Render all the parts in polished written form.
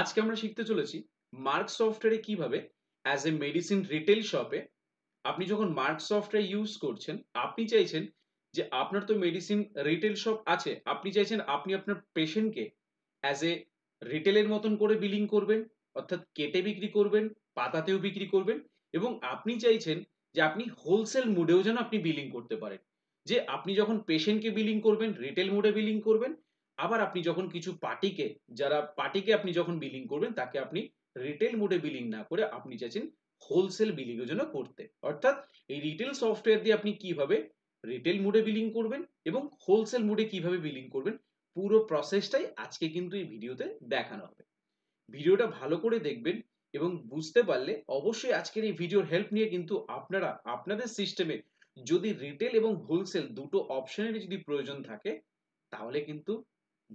আজকে আমরা শিখতে চলেছি মার্ক সফটওয়্যারে কিভাবে অ্যাজ এ মেডিসিন রিটেল শপে আপনি যখন মার্ক সফটওয়্যার ইউজ করছেন, আপনি চাইছেন যে আপনার তো মেডিসিন রিটেল শপ আছে, আপনি চাইছেন আপনি আপনার পেশেন্টকে অ্যাজ এ রিটেলের মতন করে বিলিং করবেন, অর্থাৎ কেটে বিক্রি করবেন, পাতাতেও বিক্রি করবেন, এবং আপনি চাইছেন যে আপনি হোলসেল মুডেও যেন আপনি বিলিং করতে পারেন। যে আপনি যখন পেশেন্টকে বিলিং করবেন রিটেল মুডে বিলিং করবেন, আবার আপনি যখন কিছু পার্টিকে, যারা পার্টিকে আপনি যখন বিলিং করবেন তাকে আপনি রিটেল মুডে বিলিং না করে আপনি চাইছেন হোলসেল বিলিং এর জন্য করতে। অর্থাৎ এই রিটেল সফটওয়্যার দিয়ে আপনি কিভাবে রিটেল মুডে বিলিং করবেন এবং হোলসেল মুডে কিভাবে বিলিং করবেন, পুরো প্রসেসটাই আজকে কিন্তু এই ভিডিওতে দেখানো হবে। ভিডিওটা ভালো করে দেখবেন এবং বুঝতে পারলে অবশ্যই আজকের এই ভিডিওর হেল্প নিয়ে কিন্তু আপনারা আপনাদের সিস্টেমে যদি রিটেল এবং হোলসেল দুটো অপশনেরই যদি প্রয়োজন থাকে, তাহলে কিন্তু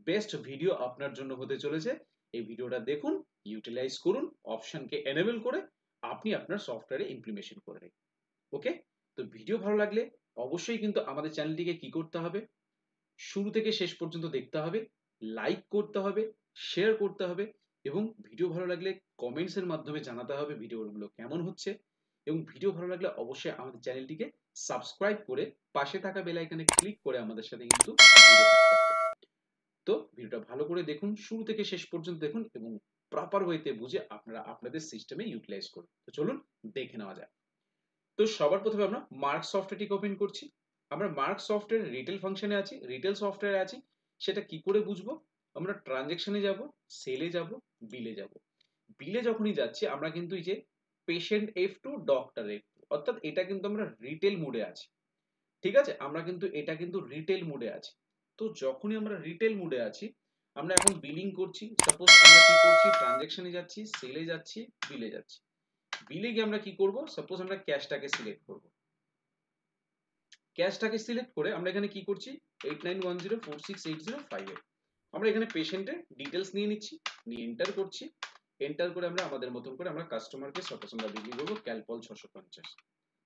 বেস্ট ভিডিও আপনার জন্য হতে চলেছে। এই ভিডিওটা দেখুন, ইউটিলাইজ করুন, অপশনকে এনেবল করে আপনি আপনার সফটওয়্যারে ইমপ্লিমেন্টেশন করে নিন। ওকে, তো ভিডিও ভালো লাগলে অবশ্যই কিন্তু আমাদের চ্যানেলটিকে কি করতে হবে, শুরু থেকে শেষ পর্যন্ত দেখতে হবে, লাইক করতে হবে, শেয়ার করতে হবে, এবং ভিডিও ভালো লাগলে কমেন্টস এর মাধ্যমে জানাতে হবে ভিডিওগুলো কেমন হচ্ছে। এবং ভিডিও ভালো লাগলে অবশ্যই আমাদের চ্যানেলটিকে সাবস্ক্রাইব করে পাশে থাকা বেল আইকনে ক্লিক করে আমাদের সাথে কিন্তু জুড়ে থাকতে হবে। তো ভিডিওটা ভালো করে দেখুন, শুরু থেকে শেষ পর্যন্ত দেখুন এবং প্রপার ওয়েতে বুঝে আপনারা আপনাদের সিস্টেমে ইউটিলাইজ করুন। তো চলুন দেখে নেওয়া যাক। তো সবার প্রথমে আমরা মার্ক সফটওয়্যারটিকে ওপেন করছি। আমরা মার্ক সফটওয়্যার রিটেল ফাংশনে আছি, রিটেল সফটওয়্যারে আছি। সেটা কি করে বুঝবো? আমরা ট্রানজ্যাকশনে যাব, সেলে যাব, বিলে যাব। বিলে যখনই যাচ্ছি আমরা কিন্তু এই যে পেশেন্ট F2 ডক্টর F2, অর্থাৎ এটা কিন্তু আমরা রিটেল মুডে আছি। ঠিক আছে, আমরা কিন্তু এটা কিন্তু রিটেল মুডে আছি। তো যখনই আমরা রিটেল মুডে আছি, আমরা এখন বিলিং করছি। সাপোজ আমরা কি করছি, ট্রানজ্যাকশনে যাচ্ছি, সেলে যাচ্ছি, বিলে যাচ্ছি। বিলে গিয়ে আমরা কি করব, সাপোজ আমরা ক্যাশটাকে সিলেক্ট করব। ক্যাশটাকে সিলেক্ট করে আমরা এখানে কি করছি, 8910468058, আমরা এখানে পেশেন্টের ডিটেলস নিয়ে নিচ্ছি, নিয়ে এন্টার করছি। এন্টার করে আমরা আমাদের মতন করে আমরা কাস্টমারকে সাপোজ আমরা বিক্রি করবো ক্যালপল 650।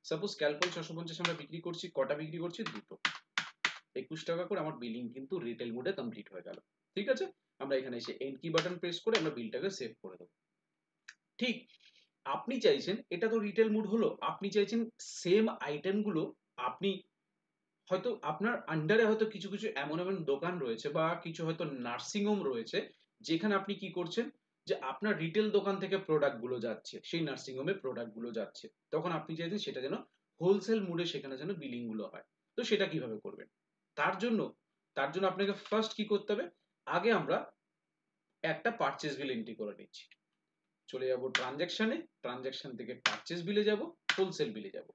সাপোজ ক্যালপল 650 আমরা বিক্রি করছি, কটা বিক্রি করছি, দুটো। 21 টাকা করে আমার বিলিং কিন্তু রিটেল মোডে কমপ্লিট হয়ে গেল। ঠিক আছে, আমরা এখানে এসে এন্ড কি বাটন প্রেস করে আমরা বিলটাকে সেভ করে দেবো। ঠিক, আপনি চাইছেন, এটা তো রিটেল মুড হলো, আপনি চাইছেন সেম আইটেম গুলো আপনি হয়তো আপনার আন্ডারে হয়তো কিছু কিছু এমন এমন দোকান রয়েছে বা কিছু হয়তো নার্সিং হোম রয়েছে, যেখানে আপনি কি করছেন, যে আপনার রিটেল দোকান থেকে প্রোডাক্ট গুলো যাচ্ছে সেই নার্সিং হোমে, প্রোডাক্ট গুলো যাচ্ছে, তখন আপনি চাইছেন সেটা যেন হোলসেল মুডে সেখানে যেন বিলিং গুলো হয়। তো সেটা কিভাবে করবেন? তার জন্য তার জন্য আপনাকে ফার্স্ট কি করতে হবে, আগে আমরা একটা পারচেজ বিল এন্ট্রি করে নিচ্ছি। চলে যাব ট্রানজ্যাকশনে, ট্রানজ্যাকশন থেকে পারচেজ বিলে যাব, হোলসেল বিলে যাব।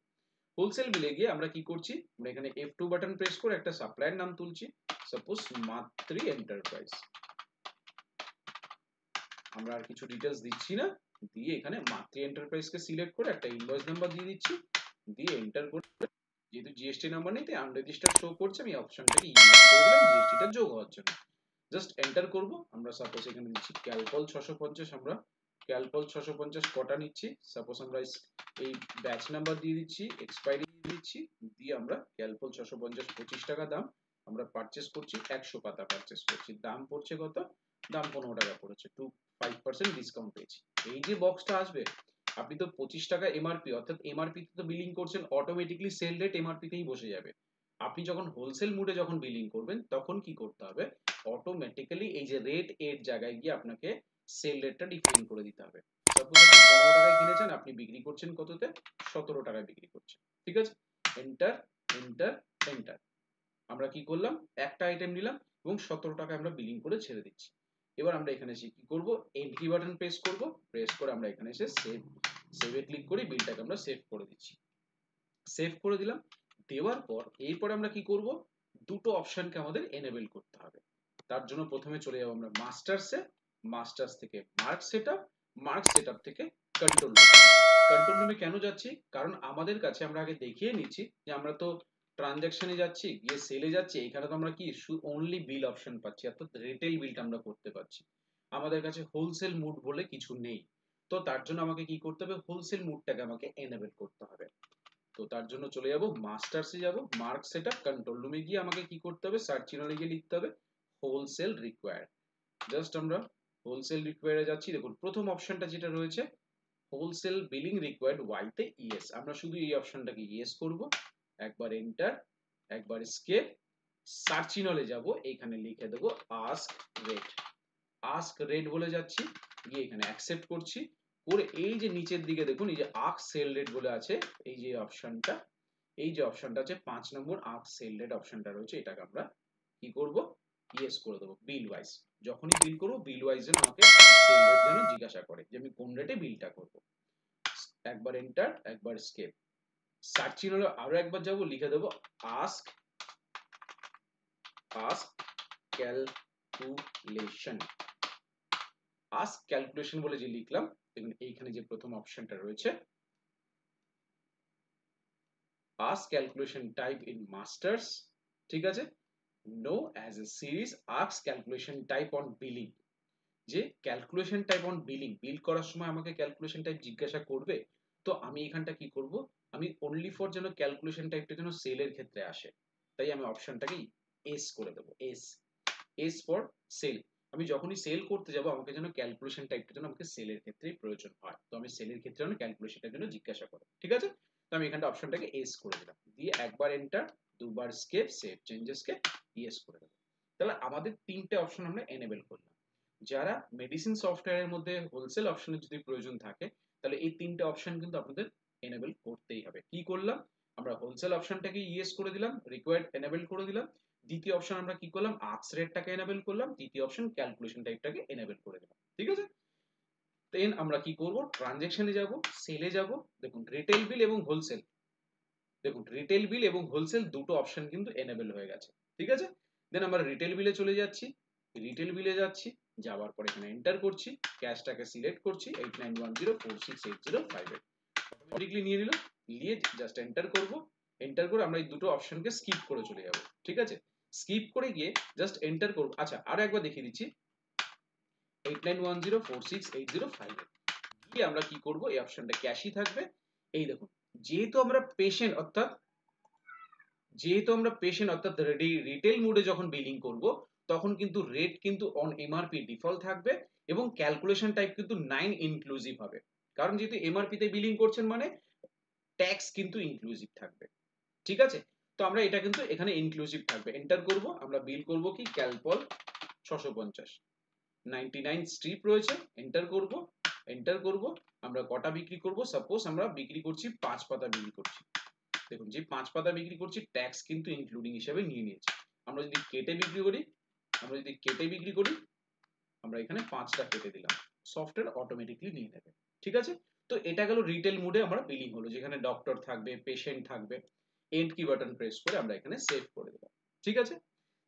হোলসেল বিলে গিয়ে আমরা কি করছি, আমরা এখানে F2 বাটন প্রেস করে একটা সাপ্লায়ার নাম তুলছি, সাপোজ মাত্রি এন্টারপ্রাইজ। আমরা আর কিছু ডিটেইলস দিচ্ছি না, দিয়ে এখানে মাত্রি এন্টারপ্রাইজ কে সিলেক্ট করে একটা ইনভয়েস নাম্বার দিয়ে দিচ্ছি, দিয়ে এন্টার করে, যেহেতু জিএসটি নাম্বার নেই তাই আনরেজিস্টার্ড শো করছে, আমি অপশনটাকে ইউজ করে দিলাম জিএসটি টা যোগ হওয়ার জন্য। জাস্ট এন্টার করব। আমরা সাপোজ এখানে দিচ্ছি ক্যালপল 650, আমরা ক্যালপল 650 কটা নিচ্ছি, সাপোজ আমরা এই ব্যাচ নাম্বার দিয়ে দিচ্ছি, এক্সপায়ারি দিয়ে দিচ্ছি, দিয়ে আমরা ক্যালপল 650 25 টাকা দাম, আমরা পারচেজ করছি, 100 পাতা পারচেজ করছি, দাম পড়ছে কত, দাম 15 টাকা পড়েছে, 5% ডিসকাউন্ট পেয়েছি। এই যে বক্সটা আসবে, আপনি তো 25 টাকা এমআরপি, অর্থাৎ এমআরপি তে তো বিলিং করছেন, অটোমেটিক্যালি সেল রেট এমআরপি তেই বসে যাবে। আপনি যখন হোলসেল মুডে যখন বিলিং করবেন তখন কি করতে হবে, অটোমেটিক্যালি এই যে রেট এর জায়গায় গিয়ে আপনাকে সেল রেটটা ডিফাইন করে দিতে হবে। সাপোজ আপনি 15 টাকায় কিনেছেন, আপনি বিক্রি করছেন কততে, 17 টাকায় বিক্রি করছেন। ঠিক আছে, এন্টার এন্টার এন্টার। আমরা কি করলাম, একটা আইটেম নিলাম এবং 17 টাকায় আমরা বিলিং করে ছেড়ে দিচ্ছি। এবার আমরা এখানে এসে কি করব, এন্ড কি বাটন প্রেস করব, প্রেস করে আমরা এখানে এসে সেভে ক্লিক করি, বিলটাকে আমরা সেভ করে দিচ্ছি। সেভ করে দিলাম। দেওয়ার পর এরপরে আমরা কি করব, দুটো অপশনকে আমাদের এনেবল করতে হবে। তার জন্য প্রথমে চলে যাব আমরা মাস্টার্সে, মাস্টার্স থেকে মার্ক সেটআপ, মার্ক সেটআপ থেকে কন্ট্রোল রুম। কন্ট্রোল রুমে কেন যাচ্ছি, কারণ আমাদের কাছে আমরা আগে দেখিয়ে নিচ্ছি যে আমরা তো ট্রানজ্যাকশনে যাচ্ছি, গিয়ে সেলে যাচ্ছি, এখানে তো আমরা কি অনলি বিল অপশন পাচ্ছি, অর্থাৎ রিটেল বিলটা আমরা করতে পারছি। আমাদের কাছে হোলসেল মুড বলে কিছু নেই। তো তার জন্য আমাকে কি করতে হবে, হোলসেল মুডটাকে আমাকে এনেবল করতে হবে। তো তার জন্য চলে যাব মাস্টার্সে, যাব মার্ক সেটআপ, কন্ট্রোল রুমে গিয়ে আমাকে কি করতে হবে, সার্চ ইনলে গিয়ে লিখতে হবে হোলসেল রিকোয়ার্ড। জাস্ট আমরা হোলসেল রিকোয়ারে যাচ্ছি, দেখুন প্রথম অপশনটা যেটা রয়েছে হোলসেল বিলিং রিকোয়ার্ড ওয়াই তে ইয়েস, আমরা শুধু এই অপশনটাকে ইয়েস করব, একবার এন্টার, একবার স্কেপ, সার্চ ইনলে যাব, এইখানে লিখে দেবো আস্ক রেট বলে যাচ্ছি, গিয়ে এখানে অ্যাকসেপ্ট করছি, করে এই যে নিচের দিকে দেখুন এই যে আস্ক সেল রেট বলে আছে, এই যে অপশনটা, এই যে অপশনটা আছে 5 নম্বর আস্ক সেল রেট অপশনটা রয়েছে, এটাকে আমরা কি করব, ইয়েস করে দেবো। বিল ওয়াইজ, যখনই বিল করবো বিল ওয়াইজ যেন আমাকে সেল রেট যেন জিজ্ঞাসা করে যে আমি কোন রেটে বিলটা করব, একবার এন্টার, একবার স্কেপ, সার্চ হলো আরো একবার যাব, লিখে দেবো আস্ক ক্যালকুলেশন, আস্ক ক্যালকুলেশন বলে যে লিখলাম, দেখুন এইখানে যে প্রথম অপশনটা রয়েছে ask calculation type in masters, ঠিক আছে, no as a series ask calculation type on billing, যে calculation type on billing, bill করার সময় আমাকে ক্যালকুলেশন টাইপ জিজ্ঞাসা করবে, তো আমি এখানটা কি করব, আমি অনলি ফর যেন ক্যালকুলেশন টাইপটা যেন সেলের ক্ষেত্রে আসে, তাই আমি অপশনটাকে এস করে দেবো, এস ফর সেল, আমি যখনই সেল করতে যাব আমাকে যেন ক্যালকুলেশন টাইপটা যেন আমাকে সেলের ক্ষেত্রেই প্রয়োজন হয়, তো আমি সেলের ক্ষেত্রে যেন ক্যালকুলেশনটার জন্য জিজ্ঞাসা করে, ঠিক আছে, তো আমি এখানটা অপশনটাকে এস করে দিলাম, দিয়ে একবার এন্টার, দুবার স্কেপ, সেভ চেঞ্জেসকে ইয়েস করে দেবো, তাহলে আমাদের তিনটে অপশন আমরা এনেবল করলাম। যারা মেডিসিন সফটওয়্যারের মধ্যে হোলসেল অপশনের যদি প্রয়োজন থাকে, তাহলে এই তিনটে অপশন কিন্তু আপনাদের এনেবল করতেই হবে। কি করলাম, আমরা হোলসেল অপশনটাকে ইয়েস করে দিলাম, রিকোয়ার্ড এনেবল করে দিলাম, দ্বিতীয় অপশন আমরা কি করলাম, আস্ক রেটটাকে এনেবল করলাম, তৃতীয় অপশন ক্যালকুলেশন টাইপটাকে এনেবল করে দিলাম, ঠিক আছে। দেন আমরা কি করব, ট্রানজ্যাকশনে যাব, সেলে যাব, দেখুন রিটেল বিল এবং হোলসেল, দেখুন রিটেল বিল এবং হোলসেল দুটো অপশন কিন্তু এনেবল হয়ে গেছে, ঠিক আছে। দেন আমরা রিটেল বিলে চলে যাচ্ছি, রিটেল বিলে যাচ্ছি, যাওয়ার পর এখানে এন্টার করছি, ক্যাশটাকে সিলেক্ট করছি 8910468058, অটোমেটিকলি নিয়ে নিল, নিয়ে জাস্ট এন্টার করব, এন্টার করে আমরা এই দুটো অপশনকে স্কিপ করে চলে যাব, ঠিক আছে, স্কিপ করে গিয়ে জাস্ট এন্টার করব। আচ্ছা আরো একবার দেখিয়ে দিচ্ছি, 8910468058 গিয়ে আমরা কি করব, এই অপশনটা ক্যাশই থাকবে, এই দেখুন যেহেতু আমরা পেশেন্ট অর্থাৎ রিটেল মোডে যখন বিলিং করব, তখন কিন্তু রেট কিন্তু অন এমআরপি ডিফল্ট থাকবে এবং ক্যালকুলেশন টাইপ কিন্তু 9 ইনক্লুসিভ হবে, কারণ যেহেতু এমআরপি তে বিলিং করছেন মানে ট্যাক্স কিন্তু ইনক্লুসিভ থাকবে, ঠিক আছে। তো আমরা এটা কিন্তু এখানে ইনক্লুসিভ থাকবে, এন্টার করব, আমরা বিল করব কি ক্যালপল 650, 99 স্ট্রিপ রয়েছে, এন্টার করব, এন্টার করব, আমরা কটা বিক্রি করব, সাপোজ আমরা বিক্রি করছি 5 পাতা বিক্রি করছি, দেখুন যে 5 পাতা বিক্রি করছি ট্যাক্স কিন্তু ইনক্লুডিং হিসেবে নিয়ে নিয়েছি, আমরা যদি কেটে বিক্রি করি, আমরা এখানে 5টা কেটে দিলাম, সফটওয়্যার অটোমেটিকলি নিয়ে নেবে, ঠিক আছে। তো এটা গেল রিটেল মোডে আমরা বিলিং হলো, যেখানে ডক্টর থাকবে, পেশেন্ট থাকবে, এন্ড কি বাটন প্রেস করে আমরা এখানে সেভ করে দিলাম, ঠিক আছে।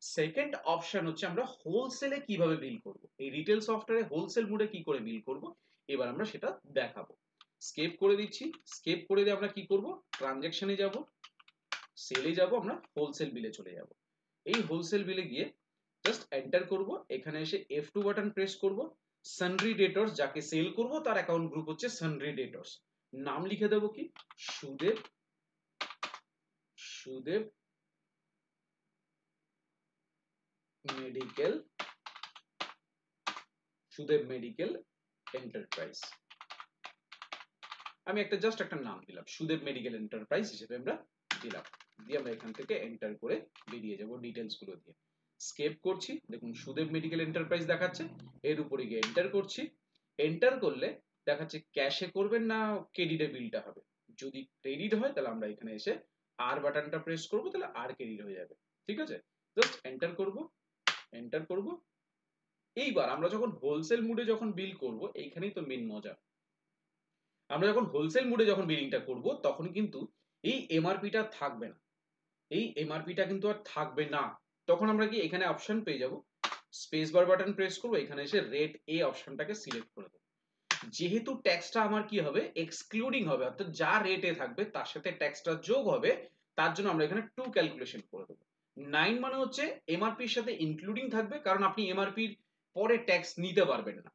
সেকেন্ড অপশন হচ্ছে আমরা হোলসেলে কিভাবে বিল করব, এই রিটেল সফটওয়্যারে হোলসেল মোডে কি করে বিল করব, এবার আমরা সেটা দেখাবো। স্কেপ করে দিচ্ছি, স্কেপ করে দিয়ে আমরা কি করব, ট্রানজ্যাকশনে যাব, সেলে যাব, আমরা হোলসেল বিলে চলে যাব, এই হোলসেল বিলে গিয়ে জাস্ট এন্টার করব, এখানে এসে F2 বাটন প্রেস করব, সানড্রি ডেটরস, যাকে সেল করব তার অ্যাকাউন্ট গ্রুপ হচ্ছে সানড্রি ডেটরস, নাম লিখে দেবো কি Sudeb, Sudeb medical, Sudeb medical enterprise, আমি জাস্ট একটা নাম দিলাম, সুদেব মেডিকেল এন্টারপ্রাইজ হিসেবে আমরা দিলাম, দিয়ে আমরা এখান থেকে এন্টার করে বেরিয়ে যাব ডিটেলস গুলো দিয়ে, স্কেপ করছি, দেখুন সুদেব মেডিকেল এন্টারপ্রাইজ দেখাচ্ছে, এর উপরে গিয়ে এন্টার করছি, এন্টার করলে দেখাচ্ছে ক্যাশে করবেন না ক্রেডিটে বিলটা হবে, যদি ক্রেডিট হয় তাহলে আমরা এখানে এসে আর বাটনটা প্রেস করব, তাহলে আর ক্রেডিট হয়ে যাবে, ঠিক আছে, জাস্ট এন্টার করব, এন্টার করব। এইবার আমরা যখন হোলসেল মুডে যখন বিল করব, এইখানেই তো মেন মজা, আমরা যখন হোলসেল মুডে যখন বিলিংটা করব তখন কিন্তু এই এমআরপিটা থাকবে না, এই এমআরপিটা কিন্তু আর থাকবে না, তখন আমরা কি এখানে অপশন পেয়ে যাব, স্পেস বার বাটন প্রেস করব, এখানে এসে রেট এ অপশনটাকে সিলেক্ট করে দেব, যেহেতু ট্যাক্সটা আমার কি হবে এক্সক্লুডিং হবে, অর্থাৎ যা রেটে থাকবে তার সাথে ট্যাক্সটা যোগ হবে, তার জন্য আমরা এখানে 2 ক্যালকুলেশন করে দেব, 9 মানে হচ্ছে এমআরপির সাথে ইনক্লুডিং থাকবে, কারণ আপনি এমআরপির পরে ট্যাক্স নিতে পারবেন না,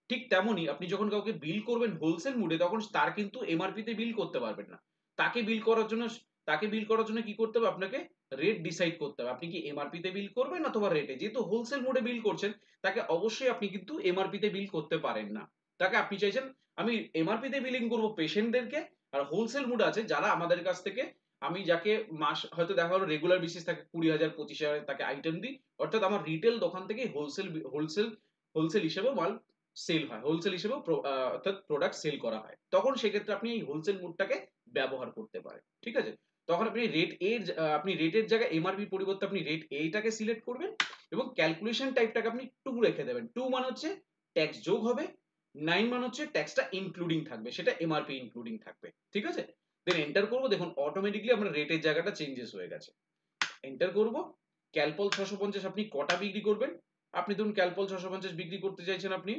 ঠিক তেমনই আপনি যখন কাউকে বিল করবেন হোলসেল মুডে, তখন তার কিন্তু এমআরপি তে বিল করতে পারবেন না, তাকে বিল করার জন্য তাকে বিল করার জন্য কি করতে হবে, আপনাকে রেট ডিসাইড করতে হবে। আপনি কি এমআরপি তে বিল করবেন অথবা রেটে। যেহেতু হোলসেল মোডে বিল করছেন, তাকে অবশ্যই আপনি কিন্তু এমআরপি তে বিল করতে পারেন না। তাকে আপনি চাইছেন আমি এমআরপি তে বিলিং করব পেশেন্টদেরকে, আর হোলসেল মোড আছে যারা আমাদের কাছ থেকে, আমি যাকে মাস হয়তো দেখা হলো রেগুলার বেসিস তাকে 20,000 25,000 তাকে আইটেম দিই, অর্থাৎ আমার রিটেল দোকান থেকে হোলসেল হিসেবে মাল সেল হয়, হোলসেল হিসেবে অর্থাৎ প্রোডাক্ট সেল করা হয়। তখন সেক্ষেত্রে আপনি এই হোলসেল মোডটাকে ব্যবহার করতে পারেন, ঠিক আছে? তখন আপনি আপনি রেটের জায়গায় এমআরপি পরিবর্তে আপনি রেট এইটাকে সিলেক্ট করবেন, এবং ক্যালকুলেশন টাইপটাকে আপনি 2 রেখে দেবেন। 2 মানে হচ্ছে ট্যাক্স যোগ হবে, 9 মানে হচ্ছে ট্যাক্সটা ইনক্লুডিং থাকবে, সেটা এমআরপি ইনক্লুডিং থাকবে, ঠিক আছে? দেন এন্টার করব, দেখুন অটোমেটিক্যালি আপনার রেটের জায়গাটা চেঞ্জেস হয়ে গেছে। এন্টার করব, ক্যালপল 650 আপনি কটা বিক্রি করবেন? আপনি ধরুন ক্যালপল 650 বিক্রি করতে চাইছেন, আপনি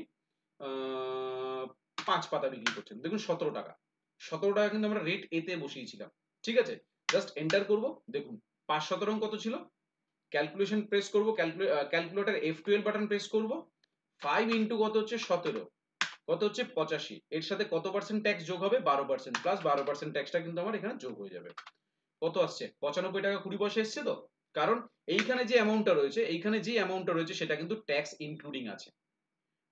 5 পাতা বিক্রি করছেন, দেখুন 17 টাকা। 17 টাকা কিন্তু আমরা রেট এতে বসিয়েছিলাম, ঠিক আছে? জাস্ট এন্টার করব, দেখুন 5 17 কত ছিল? ক্যালকুলেশন প্রেস করব, ক্যালকুলেটর F12 বাটন প্রেস করব, 5 ইনটু কত হচ্ছে 17, কত হচ্ছে 85, এর সাথে কত পার্সেন্ট ট্যাক্স যোগ হবে? 12%, প্লাস 12% ট্যাক্সটা কিন্তু আমার এখানে যোগ হয়ে যাবে। কত আসছে? 95 টাকা 20 পয়সা এসছে তো? কারণ এইখানে যে অ্যামাউন্টটা রয়েছে সেটা কিন্তু ট্যাক্স ইনক্লুডিং আছে,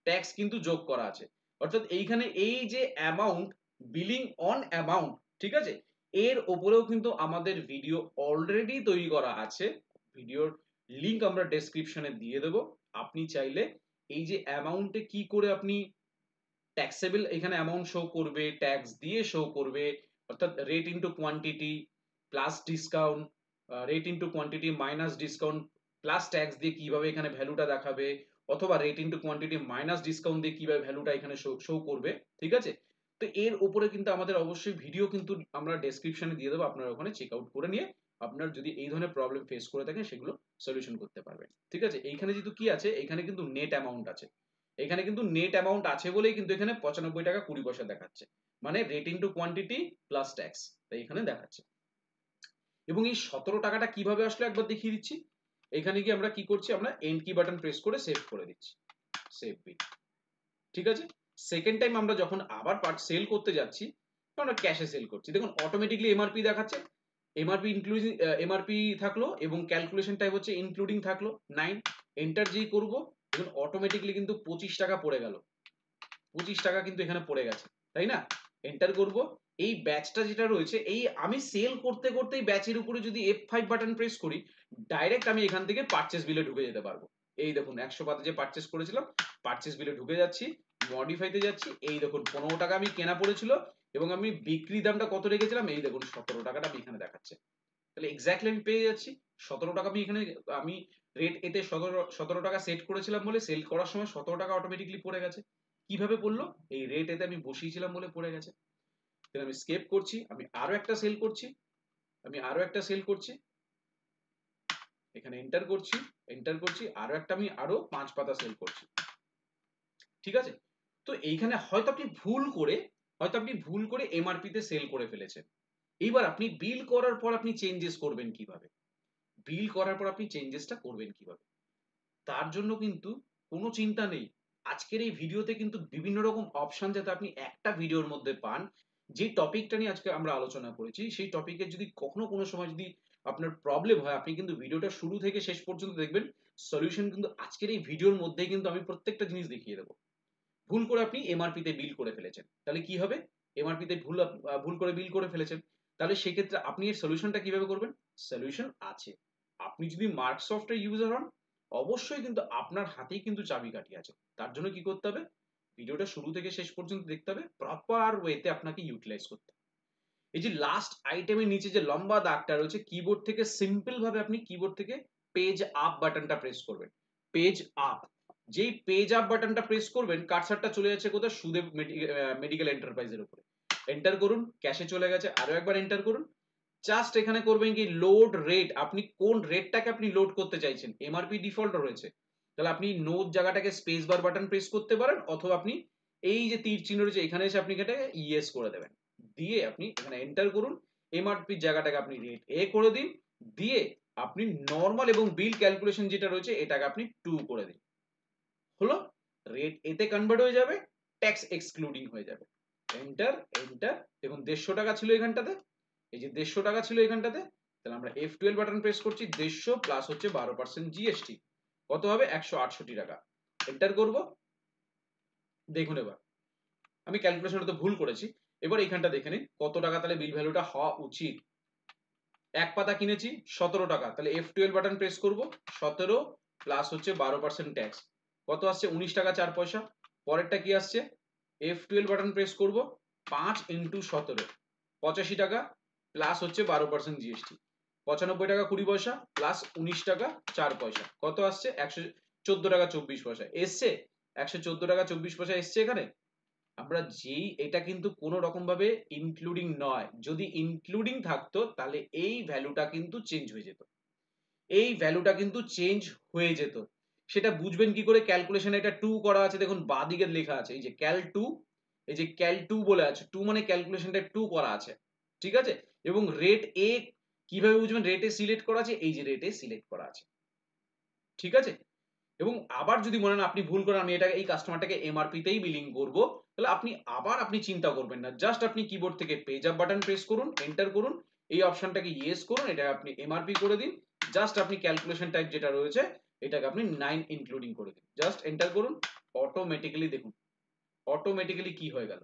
ট্যাক্স কিন্তু যোগ করা আছে। অর্থাৎ এইখানে এই যে অ্যামাউন্ট, বিলিং অন অ্যামাউন্ট, ঠিক আছে? এর উপরেও কিন্তু আমাদের ভিডিও অলরেডি তৈরি করা আছে। ভিডিওর লিংক আমরা ডেসক্রিপশনে দিয়ে দেব। আপনি চাইলে এই যে অ্যামাউন্টে কি করে আপনি ট্যাক্সেবল এখানে অ্যামাউন্ট শো করবে, ট্যাক্স দিয়ে শো করবে, অর্থাৎ rate into quantity plus discount, rate into quantity minus discount plus tax দিয়ে কিভাবে এখানে ভ্যালুটা দেখাবে, অথবা rate into quantity minus discount দিয়ে কিভাবে ভ্যালুটা এখানে শো করবে, ঠিক আছে? তো এর উপরে কিন্তু আমাদের অবশ্যই ভিডিও কিন্তু আমরা ডেসক্রিপশনে দিয়ে দেবো, আপনারা ওখানে চেক আউট করে নিয়ে আপনার যদি এই ধরনের প্রবলেম ফেস করে থাকেন সেগুলো সলিউশন করতে পারবেন, ঠিক আছে? এইখানে যেহেতু কি আছে, এখানে কিন্তু নেট অ্যামাউন্ট আছে, এখানে কিন্তু নেট অ্যামাউন্ট আছে বলেই কিন্তু এখানে 95 টাকা 20 পয়সা দেখাচ্ছে, মানে rate into quantity plus tax, তাই এখানে দেখাচ্ছে। এবং এই 17 টাকাটা কিভাবে আসলো একবার দেখিয়ে দিচ্ছি। এখানে গিয়ে আমরা কি করছি, আমরা এন্ড কি বাটন প্রেস করে সেভ করে দিচ্ছি, সেভ বিল, ঠিক আছে? সেকেন্ড টাইম আমরা যখন আবার পার্ট সেল করতে যাচ্ছি, আমরা ক্যাশে সেল করছি, দেখুন অটোমেটিক্যালি এমআরপি দেখাচ্ছে, এমআরপি ইনক্লুডিং এমআরপি থাকলো এবং ক্যালকুলেশন টাইপ হচ্ছে ইনক্লুডিং থাকলো 9, এন্টার যেই করব, দেখুন অটোমেটিক্যালি কিন্তু 25 টাকা পড়ে গেল, 25 টাকা কিন্তু এখানে পড়ে গেছে, তাই না? এন্টার করব, এই ব্যাচটা যেটা রয়েছে, এই আমি সেল করতে করতে এই ব্যাচের উপরে যদি F5 বাটন প্রেস করি, ডাইরেক্ট আমি এখান থেকে পারচেজ বিলে ঢুকে যেতে পারবো। এই দেখুন 100 পাতা যে পারচেজ করেছিলাম, পারচেজ বিলে ঢুকে যাচ্ছি, মডিফাইতে যাচ্ছি, এই দেখুন 15 টাকা আমি কেনা পড়েছিল এবং আমি বিক্রি দামটা কত রেখেছিলাম, এই দেখুন 17 টাকাটা আমি এখানে দেখাচ্ছে। তাহলে এক্স্যাক্টলি আমি পেয়ে যাচ্ছি 17 টাকা। আমি রেট এতে 17 টাকা সেট করেছিলাম বলে সেল করার সময় 17 টাকা অটোমেটিক্যালি পড়ে গেছে। কিভাবে পড়লো? এই রেট এতে আমি বসিয়েছিলাম বলে পড়ে গেছে। then আমি স্কেপ করছি, আমি আরো একটা সেল করছি, এখানে এন্টার করছি, আরো 5 পাতা সেল করছি, ঠিক আছে? তো এইখানে হয়তো আপনি ভুল করে এমআরপি তে সেল করে ফেলেছেন। এইবার আপনি বিল করার পর আপনি চেঞ্জেস করবেন কিভাবে? বিল করার পর আপনি চেঞ্জেসটা করবেন কিভাবে? তার জন্য কিন্তু কোনো চিন্তা নেই। আজকের এই ভিডিওতে কিন্তু বিভিন্ন রকম অপশন যাতে আপনি একটা ভিডিওর মধ্যে পান। যে টপিকটা নিয়ে আজকে আমরা আলোচনা করেছি, সেই টপিকে যদি কখনো কোনো সময় যদি আপনার প্রবলেম হয়, আপনি কিন্তু ভিডিওটা শুরু থেকে শেষ পর্যন্ত দেখবেন। সলিউশন কিন্তু আজকের এই ভিডিওর মধ্যেই কিন্তু আমি প্রত্যেকটা জিনিস দেখিয়ে দেবো। ভুল করে আপনি এমআরপি তে বিল করে ফেলেছেন। তাহলে কি হবে? এমআরপি তে ভুল করে বিল করে ফেলেছেন। তাহলে সেক্ষেত্রে আপনি এর সলিউশনটা কিভাবে করবেন? সলিউশন আছে। আপনি যদি মার্কসফট এর ইউজার হন, অবশ্যই কিন্তু আপনার হাতেই কিন্তু চাবিকাঠি আছে। তার জন্য কি করতে হবে? ভিডিওটা শুরু থেকে শেষ পর্যন্ত দেখতে হবে। প্রপার ওয়েতে আপনাকে ইউটিলাইজ করতে হবে। এই যে লাস্ট আইটেমের নিচে যে লম্বা দাগটা রয়েছে, কিবোর্ড থেকে সিম্পল ভাবে আপনি কিবোর্ড থেকে পেজ আপ বাটনটা প্রেস করবেন। পেজ আপ, যেই পেজ আপ বাটনটা প্রেস করবেন, কার্সারটা চলে যাচ্ছে কোথায়? সুদেব মেডিকেল এন্টারপ্রাইজের উপরে। এন্টার করুন, ক্যাশে চলে গেছে, আরো একবার এন্টার করুন। জাস্ট এখানে করবেন কি, লোড রেট, আপনি কোন রেটটাকে আপনি লোড করতে চাইছেন। এমআরপি ডিফল্ট রয়েছে, তাহলে আপনি নোট জায়গাটাকে স্পেস বার বাটন প্রেস করতে পারেন, অথবা আপনি এই যে তীর চিহ্ন রয়েছে এখানে এসে আপনি এটাকে ইয়েস করে দেবেন, দিয়ে আপনি এখানে এন্টার করুন। এমআরপি জায়গাটাকে আপনি রেট এ করে দিন, দিয়ে আপনি নরমাল এবং বিল ক্যালকুলেশন যেটা রয়েছে এটাকে আপনি 2 করে দিন। হলো, রেট এতে কনভার্ট হয়ে যাবে, ট্যাক্স এক্সক্লুডিং হয়ে যাবে। এন্টার, এন্টার, দেখুন 150 টাকা ছিল এখানটাতে, এই যে 150 টাকা ছিল এখানটাতে, তাহলে আমরা F12 বাটন প্রেস করছি, 150 প্লাস হচ্ছে 12% জিএসটি, কত হবে 168 টাকা। এন্টার করব। দেখুন এবার আমি ক্যালকুলেশনটা তো ভুল করেছি, এবার এইখানটা দেখে নিন কত টাকা তাহলে বিল ভ্যালুটা হওয়া উচিত। এক পাতা কিনেছি 17 টাকা, তাহলে F12 বাটন প্রেস করব, 17 প্লাস হচ্ছে 12% ট্যাক্স, কত আসছে 19 টাকা 4 পয়সা। পরেরটা কি আসছে, F12 বাটন প্রেস করব, 5 ইন্টু 17 85 টাকা প্লাস হচ্ছে 12% জিএসটি, 95 টাকা 20 পয়সা প্লাস 19 টাকা 4 পয়সা, কত আসছে 114 টাকা 24 পয়সা এসছে। 114 টাকা 24 পয়সা এসছে এখানে। আমরা যেই এটা কিন্তু কোনো রকম ভাবে ইনক্লুডিং নয়, যদি ইনক্লুডিং থাকতো তাহলে এই ভ্যালুটা কিন্তু চেঞ্জ হয়ে যেত, এই ভ্যালুটা কিন্তু চেঞ্জ হয়ে যেত। সেটা বুঝবেন কি করে, ক্যালকুলেশনে এটা 2 করা আছে, দেখুন বাঁদিকে লেখা আছে এই যে ক্যাল 2, এই যে ক্যাল 2 বলে আছে, 2 মানে ক্যালকুলেশনটা 2 করা আছে, ঠিক আছে। এবং রেট এ কিভাবে বুঝবেন, রেটে সিলেক্ট করা আছে, এই যে রেটে সিলেক্ট করা আছে, ঠিক আছে। এবং আবার যদি মনে হয় আপনি ভুল করেন, আমি এটা এই কাস্টমারটাকে এমআরপি তেই বিলিং করব, তাহলে আপনি চিন্তা করবেন না, জাস্ট আপনি কিবোর্ড থেকে পেজ আপ বাটন প্রেস করুন, এন্টার করুন, এই অপশনটাকে ইয়েস করুন, এটা আপনি এমআরপি করে দিন, জাস্ট আপনি ক্যালকুলেশন টাইপ যেটা রয়েছে এটাকে আপনি 9 ইনক্লুডিং করে দিন, জাস্ট এন্টার করুন। অটোমেটিক্যালি দেখুন, অটোমেটিক্যালি কি হয়ে গেল,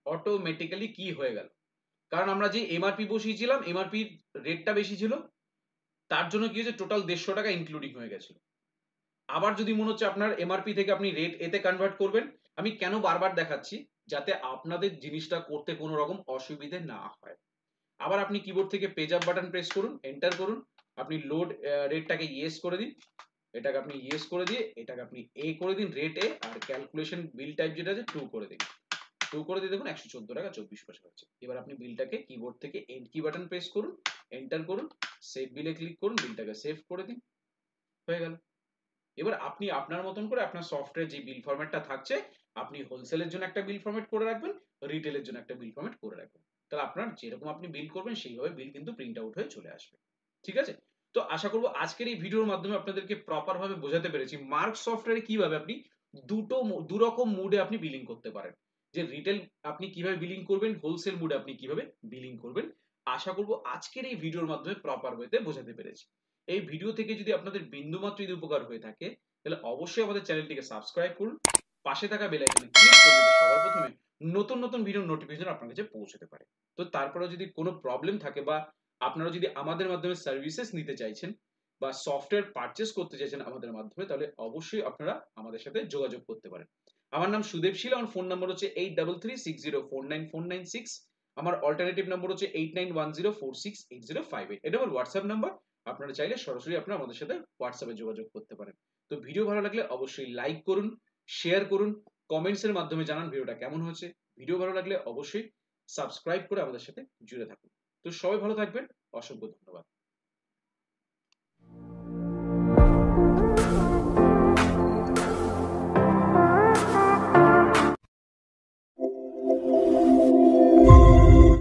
অটোমেটিক্যালি কি হয়ে গেল, কারণ আমরা যে এমআরপি বসিয়েছিলাম এমআরপির রেটটা বেশি ছিল, তার জন্য কি হয়েছে টোটাল 150 টাকা ইনক্লুডিং হয়ে গেছিল। আবার যদি মনে হচ্ছে আপনার এমআরপি থেকে আপনি রেট এতে কনভার্ট করবেন, আমি কেন বারবার দেখাচ্ছি, যাতে আপনাদের জিনিসটা করতে কোনো রকম অসুবিধে না হয়। আবার আপনি কিবোর্ড থেকে পেজ আপ বাটন প্রেস করুন, এন্টার করুন, আপনি লোড রেটটাকে ইয়েস করে দিন, এটাকে আপনি ইয়েস করে দিয়ে এটাকে আপনি এ করে দিন রেট এ, আর ক্যালকুলেশন বিল টাইপ যেটা আছে 2 করে দিন, 2 করে দিয়ে দেখুন 114 টাকা 24 পয়সা হচ্ছে। এবার আপনি বিলটাকে কিবোর্ড থেকে এন্ড কি বাটন প্রেস করুন, এন্টার করুন, সেভ বিলে ক্লিক করুন, বিলটাকে সেভ করে দিন, হয়ে গেল। এবার আপনি আপনার মতন করে আপনার সফটওয়্যার যে বিল ফরম্যাটটা থাকছে, আপনি হোলসেলের জন্য একটা বিল ফরম্যাট করে রাখবেন, রিটেলের জন্য একটা বিল ফরম্যাট করে রাখবেন, তাহলে আপনার যেরকম আপনি বিল করবেন সেইভাবে বিল কিন্তু প্রিন্ট আউট হয়ে চলে আসবে, ঠিক আছে। তো আশা করব আজকের এই ভিডিওর মাধ্যমে আপনাদেরকে প্রপার ভাবে বোঝাতে পেরেছি মার্ক সফটওয়্যারে কিভাবে আপনি দু রকম মুডে আপনি বিলিং করতে পারেন, যে রিটেল আপনি কিভাবে বিলিং করবেন, হোলসেল মুডে আপনি কিভাবে বিলিং করবেন। আশা করব আজকের এই ভিডিওর মাধ্যমে প্রপার ওয়েতে বোঝাতে পেরেছি। এই ভিডিও থেকে যদি আপনাদের বিন্দুমাত্র যদি উপকার হয়ে থাকে, তাহলে অবশ্যই আমাদের চ্যানেলটিকে সাবস্ক্রাইব করুন, পাশে থাকা বেল আইকনে ক্লিক করুন, যাতে সবার প্রথমে নতুন নতুন ভিডিও নোটিফিকেশন আপনার কাছে পৌঁছাতে পারে। তো তারপরে যদি কোনো প্রবলেম থাকে, বা আপনারা যদি আমাদের মাধ্যমে সার্ভিসেস নিতে চাইছেন বা সফটওয়্যার পারচেজ করতে চাইছেন আমাদের মাধ্যমে, তাহলে অবশ্যই আপনারা আমাদের সাথে যোগাযোগ করতে পারেন। আমার নাম সুদেব শীল, আমার ফোন নাম্বার হচ্ছে 8336049496, আমার অল্টারনেটিভ নাম্বার হচ্ছে 8910468058, এটা আমার হোয়াটসঅ্যাপ নাম্বার। আপনারা চাইলে সরাসরি আপনারা আমাদের সাথে হোয়াটসঅ্যাপে যোগাযোগ করতে পারেন। তো ভিডিও ভালো লাগলে অবশ্যই লাইক করুন, শেয়ার করুন, কমেন্টস এর মাধ্যমে জানান ভিডিওটা কেমন হয়েছে। ভিডিও ভালো লাগলে অবশ্যই সাবস্ক্রাইব করে আমাদের সাথে জুড়ে থাকুন। তো সবাই ভালো থাকবেন, অসংখ্য ধন্যবাদ।